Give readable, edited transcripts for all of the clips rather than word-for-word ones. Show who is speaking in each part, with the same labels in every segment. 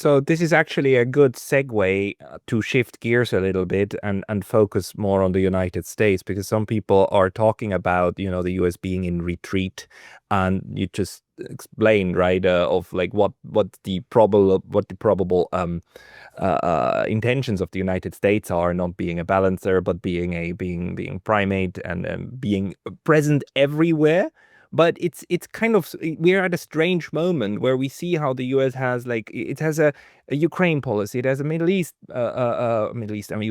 Speaker 1: So this is actually a good segue to shift gears a little bit and focus more on the United States, because some people are talking about, the US being in retreat, and you just explained, right, of like what the probable intentions of the United States are, not being a balancer, but being primate and being present everywhere. But it's kind of, we're at a strange moment where we see how the US has, like, it has a Ukraine policy, it has a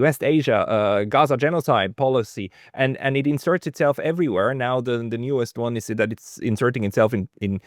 Speaker 1: West Asia, Gaza genocide policy, and it inserts itself everywhere. Now the newest one is that it's inserting itself in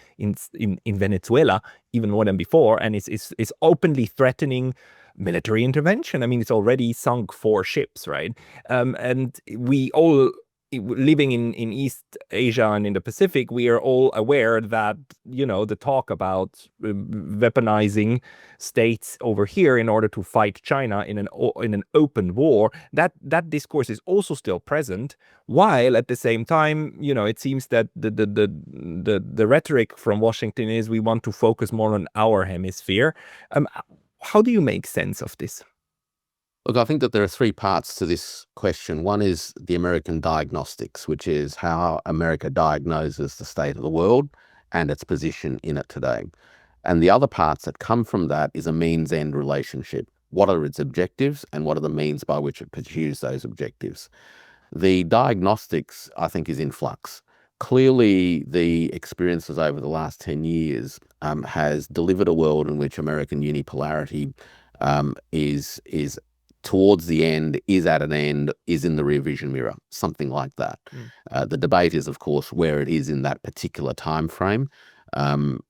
Speaker 1: Venezuela even more than before, and it's openly threatening military intervention. I mean, it's already sunk 4 ships, right? And we all, living in East Asia and in the Pacific, we are all aware that, the talk about weaponizing states over here in order to fight China in an open war, that discourse is also still present, while at the same time, it seems that the rhetoric from Washington is we want to focus more on our hemisphere. How do you make sense of this?
Speaker 2: Look, I think that there are 3 parts to this question. One is the American diagnostics, which is how America diagnoses the state of the world and its position in it today. And the other parts that come from that is a means-end relationship. What are its objectives and what are the means by which it pursues those objectives? The diagnostics, I think, is in flux. Clearly, the experiences over the last 10 years has delivered a world in which American unipolarity is towards the end, is at an end, is in the rear vision mirror, something like that. The debate is, of course, where it is in that particular time frame,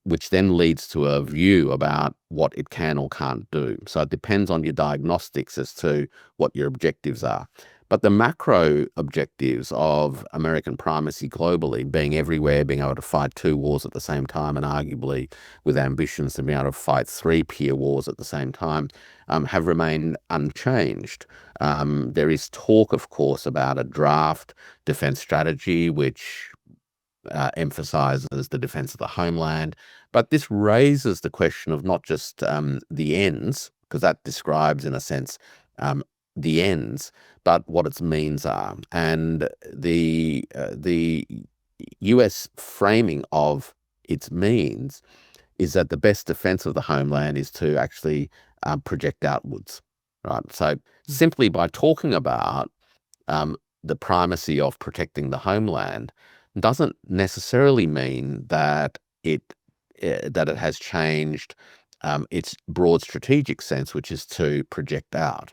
Speaker 2: which then leads to a view about what it can or can't do. So it depends on your diagnostics as to what your objectives are. But the macro objectives of American primacy globally, being everywhere, being able to fight 2 wars at the same time, and arguably with ambitions to be able to fight 3 peer wars at the same time, have remained unchanged. There is talk, of course, about a draft defense strategy, which emphasizes the defense of the homeland. But this raises the question of not just the ends, because that describes, in a sense, the ends, but what its means are. And the US framing of its means is that the best defense of the homeland is to actually project outwards, right? So simply by talking about the primacy of protecting the homeland doesn't necessarily mean that it has changed its broad strategic sense, which is to project out.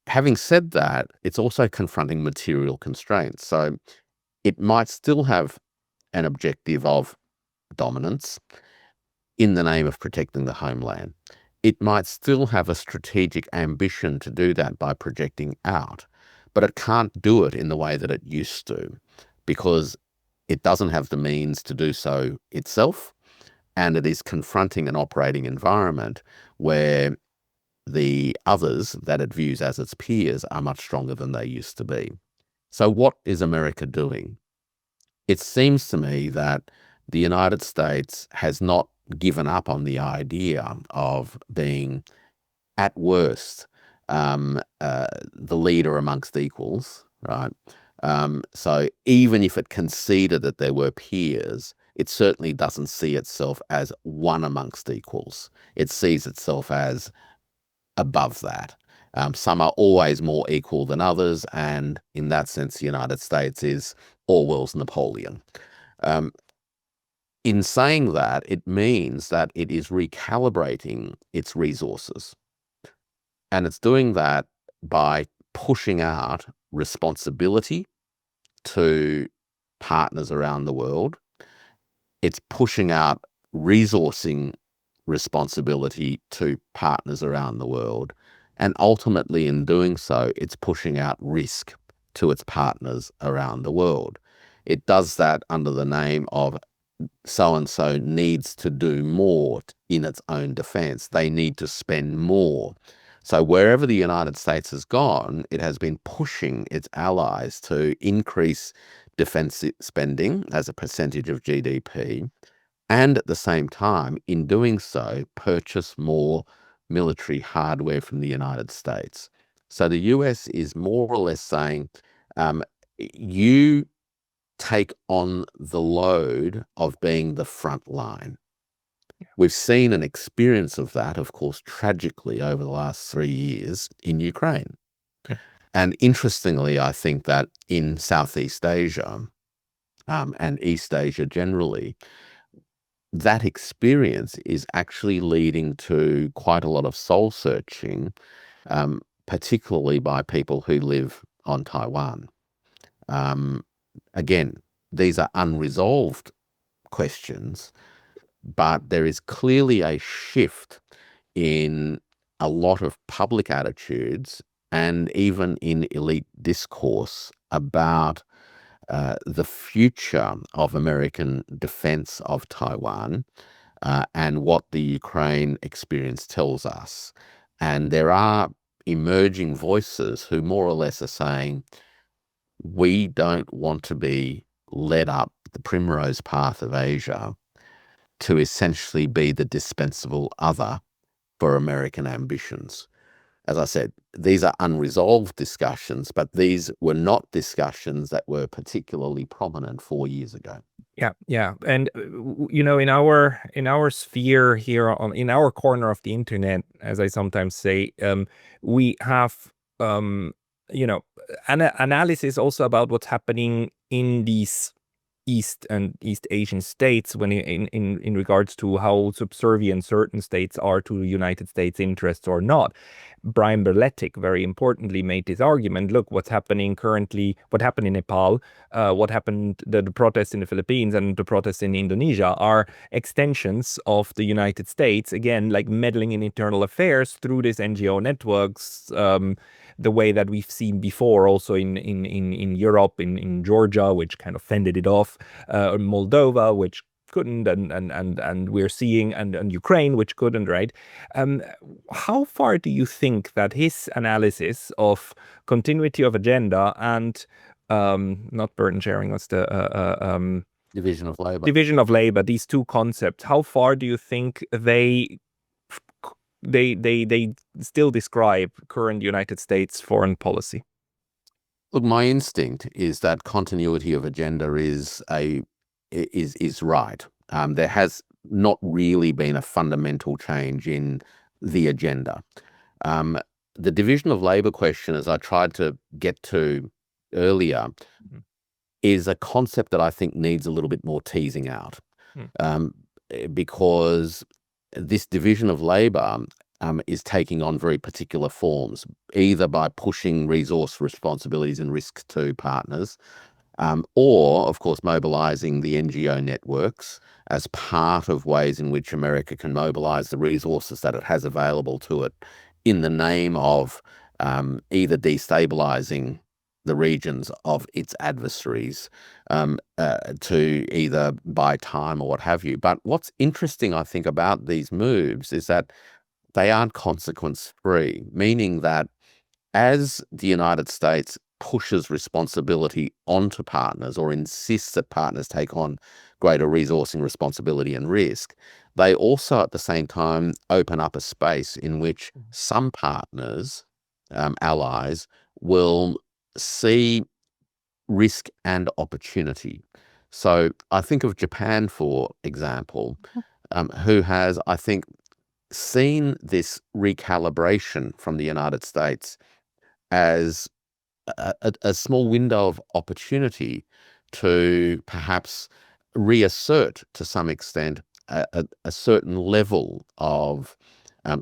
Speaker 2: Having said that, it's also confronting material constraints. So it might still have an objective of dominance in the name of protecting the homeland. It might still have a strategic ambition to do that by projecting out, but it can't do it in the way that it used to, because it doesn't have the means to do so itself, and it is confronting an operating environment where the others that it views as its peers are much stronger than they used to be. So what is America doing? It seems to me that the United States has not given up on the idea of being, at worst, the leader amongst equals, right? So even if it conceded that there were peers, it certainly doesn't see itself as one amongst equals. It sees itself as above that. Some are always more equal than others, and in that sense, the United States is Orwell's Napoleon. In saying that, it means that it is recalibrating its resources. And it's doing that by pushing out responsibility to partners around the world. It's pushing out resourcing responsibility to partners around the world. And ultimately, in doing so, it's pushing out risk to its partners around the world. It does that under the name of so-and-so needs to do more in its own defense. They need to spend more. So wherever the United States has gone, it has been pushing its allies to increase defense spending as a percentage of GDP and at the same time, in doing so, purchase more military hardware from the United States. So the US is more or less saying, you take on the load of being the front line. We've seen an experience of that, of course, tragically over the last 3 years in Ukraine.
Speaker 1: Yeah.
Speaker 2: And interestingly, I think that in Southeast Asia and East Asia generally, that experience is actually leading to quite a lot of soul searching, particularly by people who live on Taiwan. Again, these are unresolved questions, but there is clearly a shift in a lot of public attitudes and even in elite discourse about the future of American defense of Taiwan and what the Ukraine experience tells us. And there are emerging voices who more or less are saying, we don't want to be led up the primrose path of Asia to essentially be the dispensable other for American ambitions. As I said, these are unresolved discussions, but these were not discussions that were particularly prominent 4 years ago.
Speaker 1: Yeah. And in our sphere here in our corner of the internet, as I sometimes say, we have analysis also about what's happening in these East Asian states when in regards to how subservient certain states are to the United States interests or not. Brian Berletic, very importantly, made this argument. Look, what's happening currently, what happened in Nepal, what happened, the protests in the Philippines and the protests in Indonesia are extensions of the United States, again, like meddling in internal affairs through these NGO networks, the way that we've seen before also in Europe, in Georgia, which kind of fended it off, Moldova, which couldn't, and we're seeing, and Ukraine, which couldn't, right? How far do you think that his analysis of continuity of agenda and not burden sharing, what's the
Speaker 2: Division of labor.
Speaker 1: Division of labor, these two concepts, how far do you think they still describe current United States foreign policy?
Speaker 2: Look, my instinct is that continuity of agenda is right. There has not really been a fundamental change in the agenda. The division of labor question, as I tried to get to earlier, is a concept that I think needs a little bit more teasing out, because this division of labor is taking on very particular forms, either by pushing resource responsibilities and risks to partners, or, of course, mobilizing the NGO networks as part of ways in which America can mobilize the resources that it has available to it in the name of either destabilizing the regions of its adversaries to either buy time or what have you. But what's interesting, I think, about these moves is that they aren't consequence-free, meaning that as the United States pushes responsibility onto partners or insists that partners take on greater resourcing responsibility and risk, they also at the same time open up a space in which some partners, allies, will see risk and opportunity. So I think of Japan, for example, who has, I think, seen this recalibration from the United States as a small window of opportunity to perhaps reassert to some extent a certain level of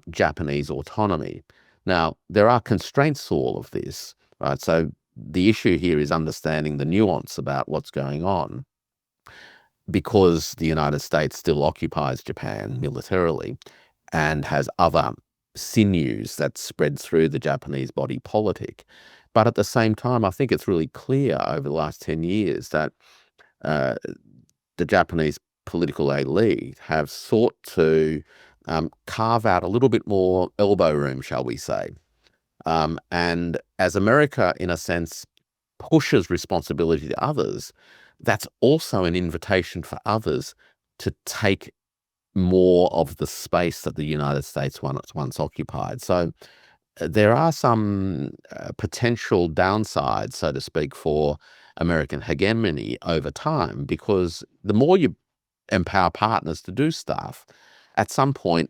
Speaker 2: Japanese autonomy. Now, there are constraints to all of this, right? So the issue here is understanding the nuance about what's going on, because the United States still occupies Japan militarily and has other sinews that spread through the Japanese body politic. But at the same time, I think it's really clear over the last 10 years that the Japanese political elite have sought to carve out a little bit more elbow room, shall we say. And as America, in a sense, pushes responsibility to others, that's also an invitation for others to take more of the space that the United States once occupied. So there are some potential downsides, so to speak, for American hegemony over time, because the more you empower partners to do stuff, at some point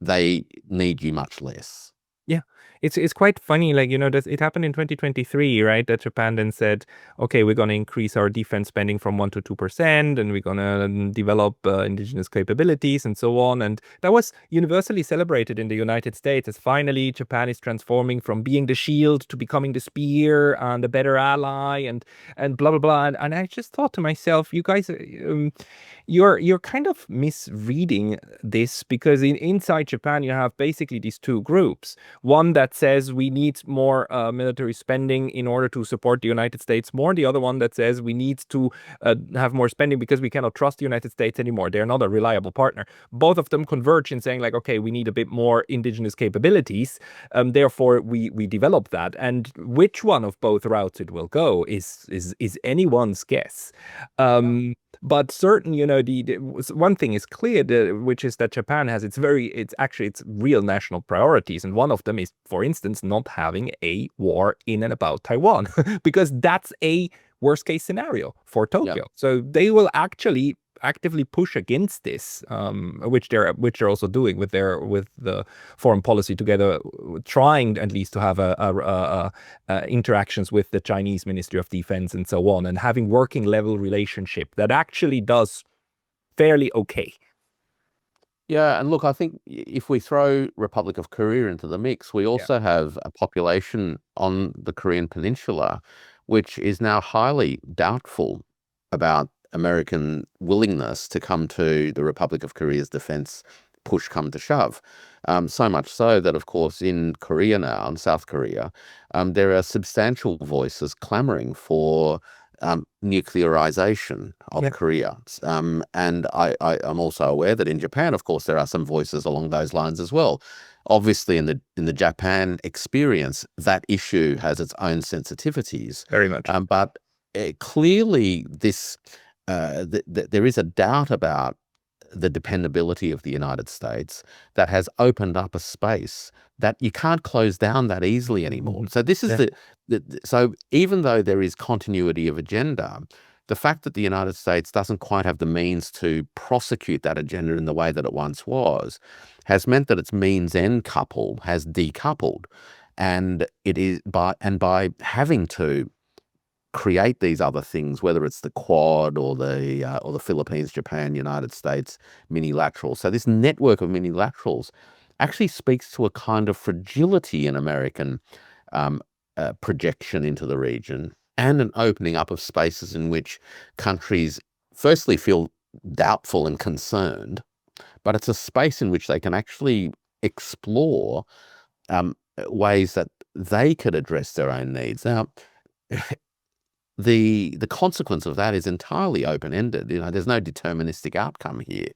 Speaker 2: they need you much less.
Speaker 1: Yeah, it's quite funny, like, it happened in 2023, right? That Japan then said, okay, we're going to increase our defense spending from 1% to 2%, and we're going to develop indigenous capabilities and so on. And that was universally celebrated in the United States, as finally Japan is transforming from being the shield to becoming the spear and a better ally, and blah blah blah. And I just thought to myself, you guys, you're kind of misreading this, because inside Japan you have basically these two groups. One that says we need more military spending in order to support the United States more. The other one that says we need to have more spending because we cannot trust the United States anymore. They're not a reliable partner. Both of them converge in saying, like, okay, we need a bit more indigenous capabilities. Therefore, we develop that. And which one of both routes it will go is anyone's guess. But certain, the one thing is clear, which is that Japan has its real national priorities. And one of them is, for instance, not having a war in and about Taiwan, because that's a worst case scenario for Tokyo.
Speaker 2: Yeah.
Speaker 1: So they will actually actively push against this, which they're also doing with the foreign policy together, trying at least to have interactions with the Chinese Ministry of Defense and so on, and having working level relationship that actually does fairly okay.
Speaker 2: Yeah, and look, I think if we throw Republic of Korea into the mix, we also have a population on the Korean Peninsula which is now highly doubtful about American willingness to come to the Republic of Korea's defense, push come to shove. So much so that, of course, in Korea now, in South Korea, there are substantial voices clamoring for nuclearization of Korea. And I'm also aware that in Japan, of course, there are some voices along those lines as well. Obviously, in the Japan experience, that issue has its own sensitivities.
Speaker 1: Very much.
Speaker 2: But clearly, there is a doubt about the dependability of the United States that has opened up a space that you can't close down that easily anymore. So this is so even though there is continuity of agenda, the fact that the United States doesn't quite have the means to prosecute that agenda in the way that it once was has meant that its means end couple has decoupled, and it is by having to create these other things, whether it's the Quad or the Philippines, Japan, United States minilaterals. So this network of minilaterals actually speaks to a kind of fragility in American projection into the region, and an opening up of spaces in which countries firstly feel doubtful and concerned, but it's a space in which they can actually explore ways that they could address their own needs. Now, the consequence of that is entirely open-ended. There's no deterministic outcome here.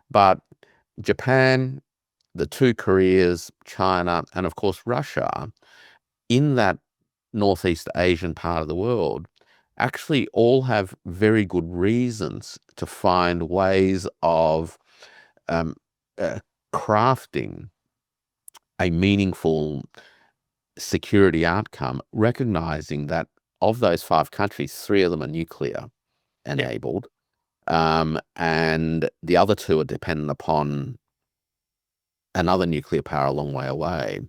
Speaker 2: But Japan, the two Koreas, China, and of course Russia, in that Northeast Asian part of the world, actually all have very good reasons to find ways of crafting a meaningful security outcome, recognizing that of those 5 countries, 3 of them are nuclear enabled, and the other 2 are dependent upon another nuclear power a long way away.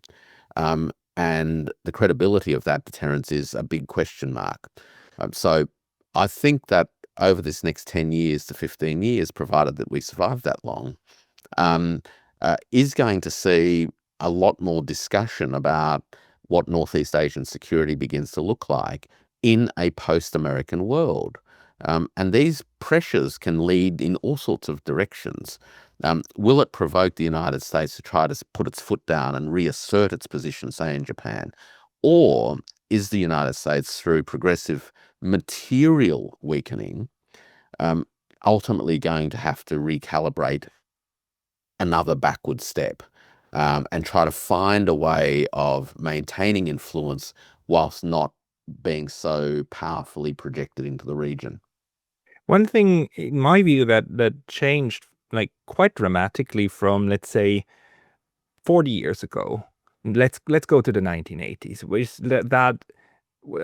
Speaker 2: And the credibility of that deterrence is a big question mark. So I think that over this next 10 years to 15 years, provided that we survive that long, is going to see a lot more discussion about what Northeast Asian security begins to look like in a post-American world. And these pressures can lead in all sorts of directions. Will it provoke the United States to try to put its foot down and reassert its position, say, in Japan? Or is the United States, through progressive material weakening, ultimately going to have to recalibrate another backward step and try to find a way of maintaining influence whilst not being so powerfully projected into the region?
Speaker 1: One thing, in my view, that changed like quite dramatically from, let's say, 40 years ago. Let's go to the 1980s, which that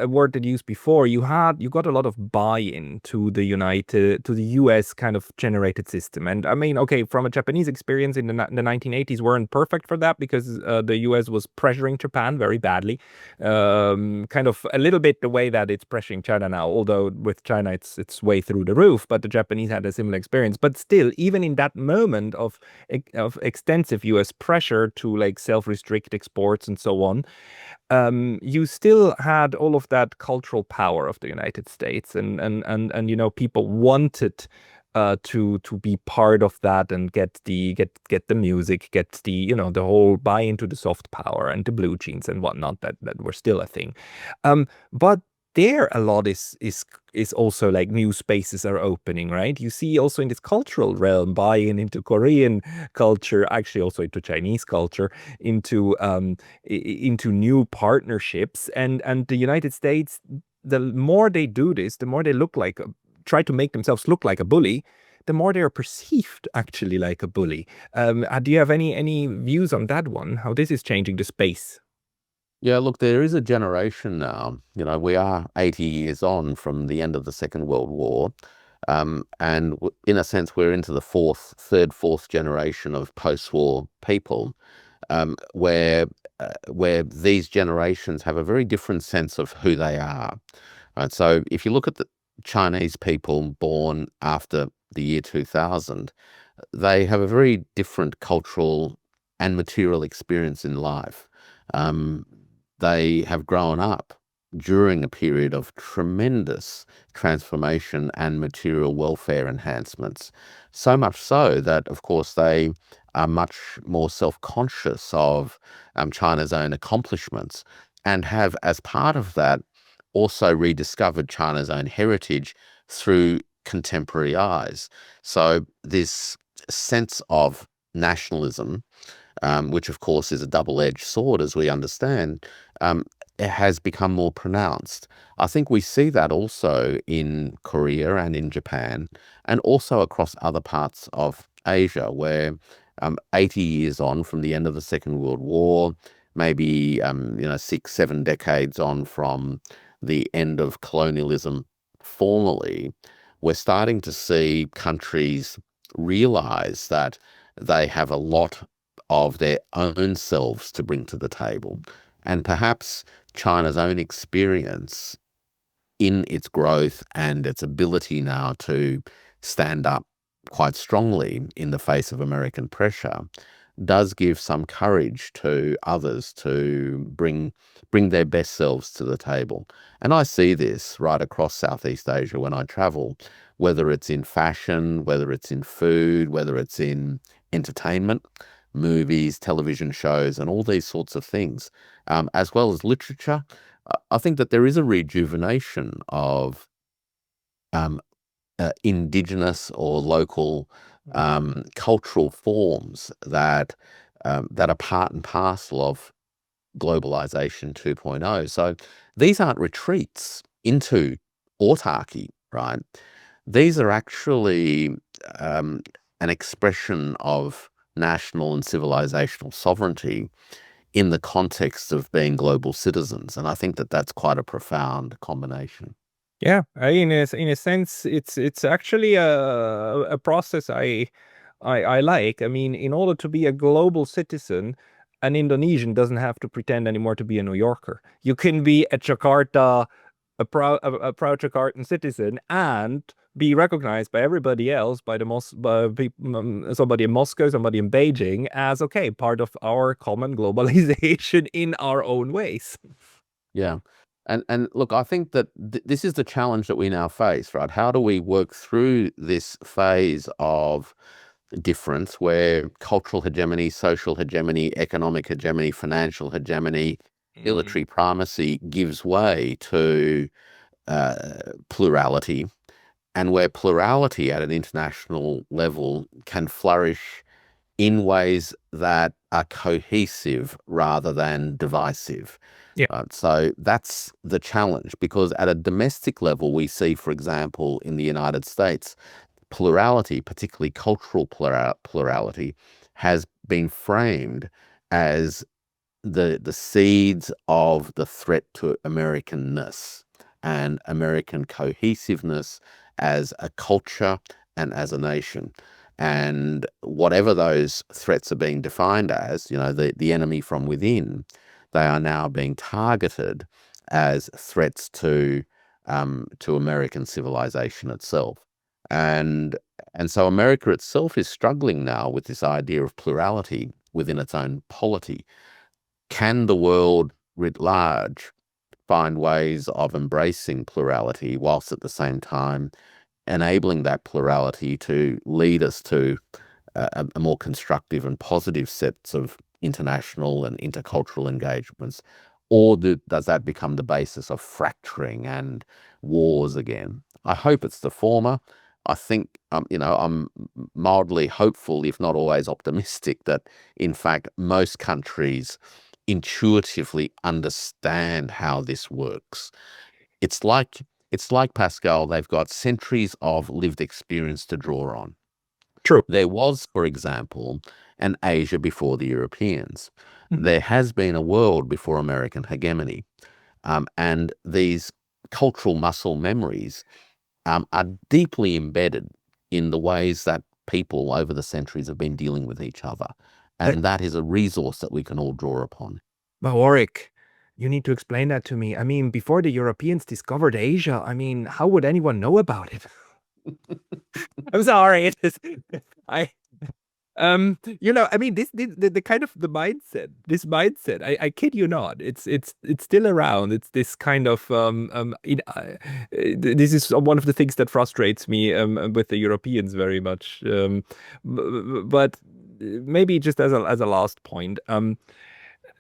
Speaker 1: a word that used before, you got a lot of buy-in to the US kind of generated system. And I mean, okay, from a Japanese experience in the 1980s weren't perfect for that because the US was pressuring Japan very badly, kind of a little bit the way that it's pressuring China now, although with China it's way through the roof, but the Japanese had a similar experience. But still, even in that moment of extensive US pressure to like self-restrict exports and so on, you still had all of that cultural power of the United States, and you know, people wanted to be part of that and get the music, get the, you know, the whole buy into the soft power and the blue jeans and whatnot that were still a thing. But there a lot is also like new spaces are opening, right? You see also in this cultural realm buy-in into Korean culture, actually also into Chinese culture, into new partnerships, and the United States, the more they do this, the more they try to make themselves look like a bully, the more they are perceived actually like a bully. Do you have any views on that one? How this is changing the space?
Speaker 2: Yeah, look, there is a generation now. You know, we are 80 years on from the end of the Second World War. And in a sense, we're into the third, fourth generation of post-war people, where these generations have a very different sense of who they are. Right? So if you look at the Chinese people born after the year 2000, they have a very different cultural and material experience in life. Um, they have grown up during a period of tremendous transformation and material welfare enhancements. So much so that, of course, they are much more self-conscious of China's own accomplishments and have, as part of that, also rediscovered China's own heritage through contemporary eyes. So this sense of nationalism, which of course is a double-edged sword, as we understand, it has become more pronounced. I think we see that also in Korea and in Japan, and also across other parts of Asia, where 80 years on from the end of the Second World War, maybe 6, 7 decades on from the end of colonialism formally, we're starting to see countries realize that they have a lot of their own selves to bring to the table. And perhaps China's own experience in its growth and its ability now to stand up quite strongly in the face of American pressure does give some courage to others to bring their best selves to the table. And I see this right across Southeast Asia when I travel, whether it's in fashion, whether it's in food, whether it's in entertainment, movies, television shows, and all these sorts of things, as well as literature. I think that there is a rejuvenation of um, indigenous or local cultural forms that are part and parcel of globalization 2.0. So these aren't retreats into autarky, right? These are actually an expression of national and civilizational sovereignty in the context of being global citizens. And I think that that's quite a profound combination.
Speaker 1: Yeah, in a sense, it's actually a process I like. I mean, in order to be a global citizen, an Indonesian doesn't have to pretend anymore to be a New Yorker. You can be a Jakarta, a proud Jakartan citizen, and be recognized by everybody else, by somebody in Moscow, somebody in Beijing, as okay, part of our common globalization in our own ways.
Speaker 2: Yeah. And look, I think that this is the challenge that we now face, right? How do we work through this phase of difference where cultural hegemony, social hegemony, economic hegemony, financial hegemony, military primacy gives way to plurality, and where plurality at an international level can flourish in ways that are cohesive rather than divisive.
Speaker 1: Yeah.
Speaker 2: So that's the challenge, because at a domestic level, we see, for example, in the United States, plurality, particularly cultural plurality, has been framed as the seeds of the threat to Americanness and American cohesiveness as a culture and as a nation. And whatever those threats are being defined as, the enemy from within, they are now being targeted as threats to American civilization itself. And and so America itself is struggling now with this idea of plurality within its own polity. Can the world writ large find ways of embracing plurality whilst at the same time enabling that plurality to lead us to a more constructive and positive sets of international and intercultural engagements? Or does that become the basis of fracturing and wars again? I hope it's the former. I think, I'm mildly hopeful, if not always optimistic, that in fact most countries intuitively understand how this works. It's like Pascal, they've got centuries of lived experience to draw on.
Speaker 1: True.
Speaker 2: There was, for example, an Asia before the Europeans.
Speaker 1: Mhm.
Speaker 2: There has been a world before American hegemony. And these cultural muscle memories are deeply embedded in the ways that people over the centuries have been dealing with each other.
Speaker 1: Uh,
Speaker 2: And that is a resource that we can all draw upon.
Speaker 1: But Warwick, you need to explain that to me. I mean, before the Europeans discovered Asia, I mean, how would anyone know about it? I'm sorry. It is, I, I mean, the kind of this mindset, I kid you not, it's still around. It's this kind of, this is one of the things that frustrates me, with the Europeans very much. But maybe just as a last point,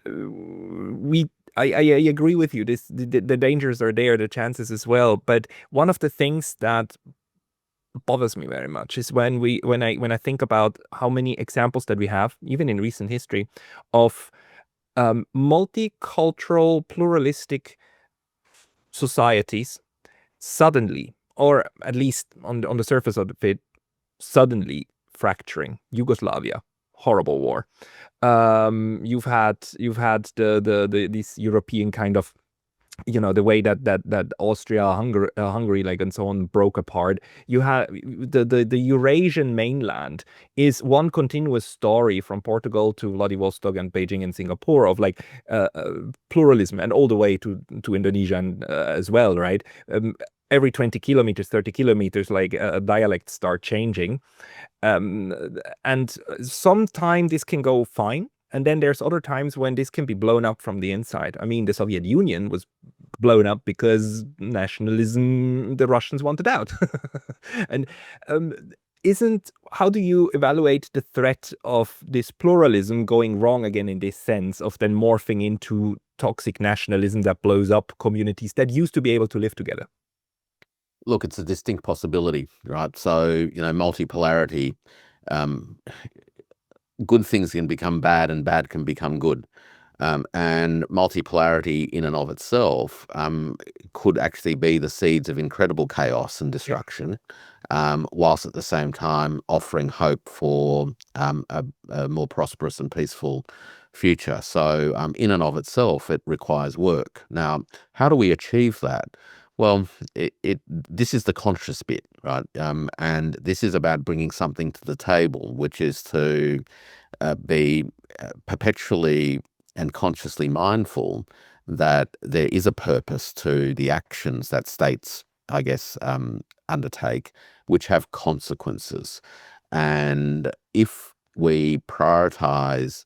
Speaker 1: we I agree with you. The dangers are there, the chances as well. But one of the things that bothers me very much is when I think about how many examples that we have, even in recent history, of multicultural, pluralistic societies suddenly, or at least on the surface of it, suddenly fracturing. Yugoslavia, horrible war. You've had the this European kind of, the way that Austria, Hungary, like, and so on, broke apart. You have the Eurasian mainland is one continuous story from Portugal to Vladivostok and Beijing and Singapore of like pluralism, and all the way to Indonesia and, as well, right? Every 20 kilometers, 30 kilometers, like, dialects start changing. And sometime this can go fine. And then there's other times when this can be blown up from the inside. I mean, the Soviet Union was blown up because nationalism, the Russians wanted out. And how do you evaluate the threat of this pluralism going wrong again, in this sense of then morphing into toxic nationalism that blows up communities that used to be able to live together?
Speaker 2: Look, it's a distinct possibility, right? So, multipolarity, um, good things can become bad and bad can become good. And multipolarity in and of itself could actually be the seeds of incredible chaos and
Speaker 1: Yeah.
Speaker 2: destruction, whilst at the same time offering hope for a more prosperous and peaceful future. So, in and of itself, it requires work. Now, how do we achieve that? Well, this is the conscious bit, right? And this is about bringing something to the table, which is to be perpetually and consciously mindful that there is a purpose to the actions that states, I guess, undertake, which have consequences. And if we prioritize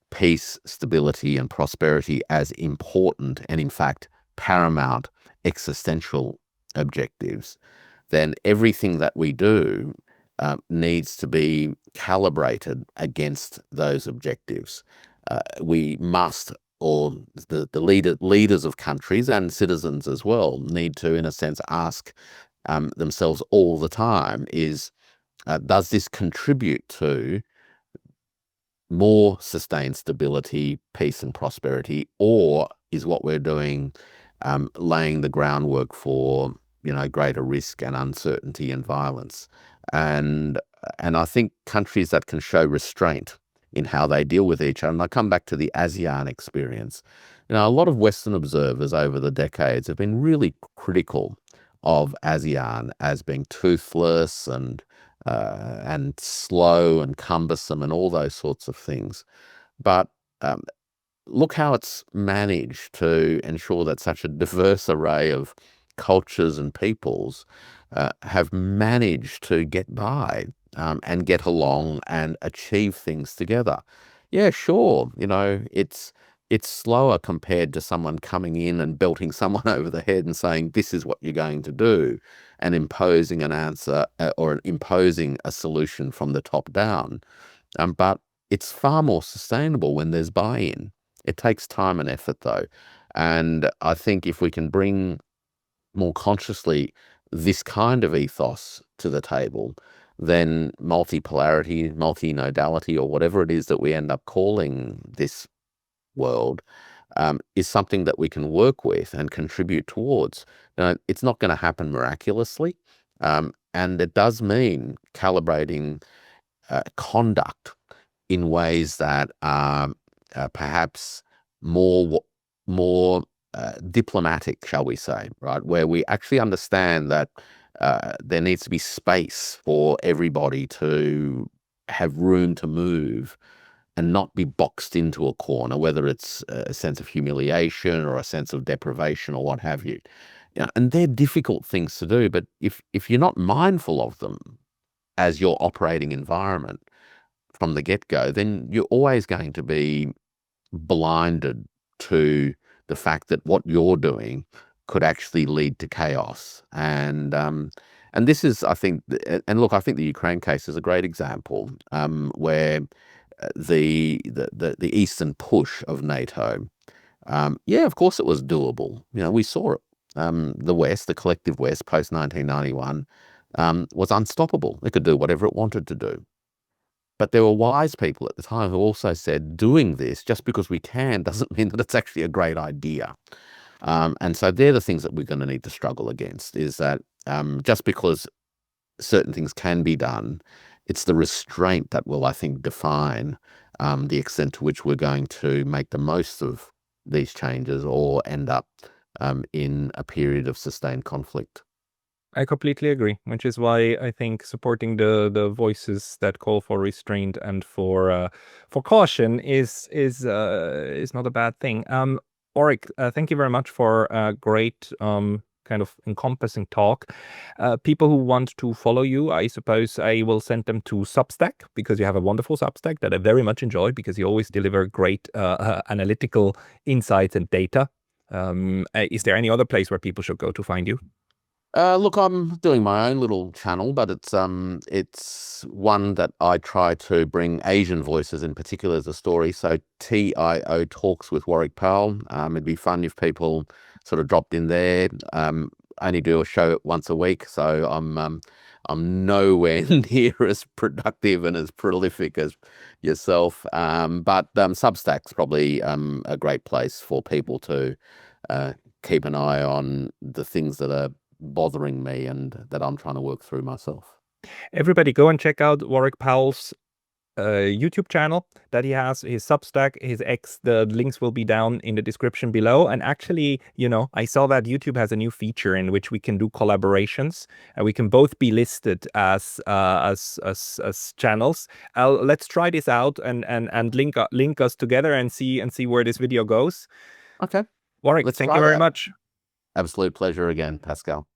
Speaker 2: peace, stability, and prosperity as important and, in fact, paramount existential objectives, then everything that we do needs to be calibrated against those objectives. We must, or the leaders of countries and citizens as well, need to, in a sense, ask themselves all the time: does this contribute to more sustained stability, peace, and prosperity, or is what we're doing laying the groundwork for greater risk and uncertainty and violence? And I think countries that can show restraint in how they deal with each other, and I come back to the ASEAN experience. A lot of Western observers over the decades have been really critical of ASEAN as being toothless and slow and cumbersome and all those sorts of things. But look how it's managed to ensure that such a diverse array of cultures and peoples have managed to get by and get along and achieve things together. Yeah, sure, it's slower compared to someone coming in and belting someone over the head and saying, this is what you're going to do, and imposing an answer or imposing a solution from the top down. But it's far more sustainable when there's buy-in. It takes time and effort, though. And I think if we can bring more consciously this kind of ethos to the table, then multipolarity, multinodality, or whatever it is that we end up calling this world, is something that we can work with and contribute towards. Now, it's not going to happen miraculously, and it does mean calibrating conduct in ways that are perhaps more diplomatic, shall we say, right? Where we actually understand that there needs to be space for everybody to have room to move and not be boxed into a corner, whether it's a sense of humiliation or a sense of deprivation or what have you. And they're difficult things to do, but if you're not mindful of them as your operating environment from the get-go, then you're always going to be blinded to the fact that what you're doing could actually lead to chaos. And this is, I think, and look, I think the Ukraine case is a great example where the eastern push of NATO, yeah, of course it was doable. We saw it. The West, the collective West, post 1991, was unstoppable. It could do whatever it wanted to do. But there were wise people at the time who also said doing this just because we can doesn't mean that it's actually a great idea. And so they're the things that we're going to need to struggle against, is that just because certain things can be done, it's the restraint that will, I think, define the extent to which we're going to make the most of these changes or end up in a period of sustained conflict.
Speaker 1: I completely agree, which is why I think supporting the voices that call for restraint and for caution is not a bad thing. Warwick, thank you very much for a great kind of encompassing talk. People who want to follow you, I suppose I will send them to Substack, because you have a wonderful Substack that I very much enjoy, because you always deliver great analytical insights and data. Is there any other place where people should go to find you?
Speaker 2: Look, I'm doing my own little channel, but it's one that I try to bring Asian voices in particular as a story. So TIO Talks with Warwick Powell. It'd be fun if people sort of dropped in there. I only do a show once a week, so I'm nowhere near as productive and as prolific as yourself. But Substack's probably a great place for people to keep an eye on the things that are bothering me and that I'm trying to work through myself.
Speaker 1: Everybody go and check out Warwick Powell's YouTube channel that he has, his Substack, his X. The links will be down in the description below. And actually, I saw that YouTube has a new feature in which we can do collaborations, and we can both be listed as channels. Let's try this out and link us together and see where this video goes.
Speaker 2: Okay.
Speaker 1: Warwick, thank you very much.
Speaker 2: Absolute pleasure again, Pascal.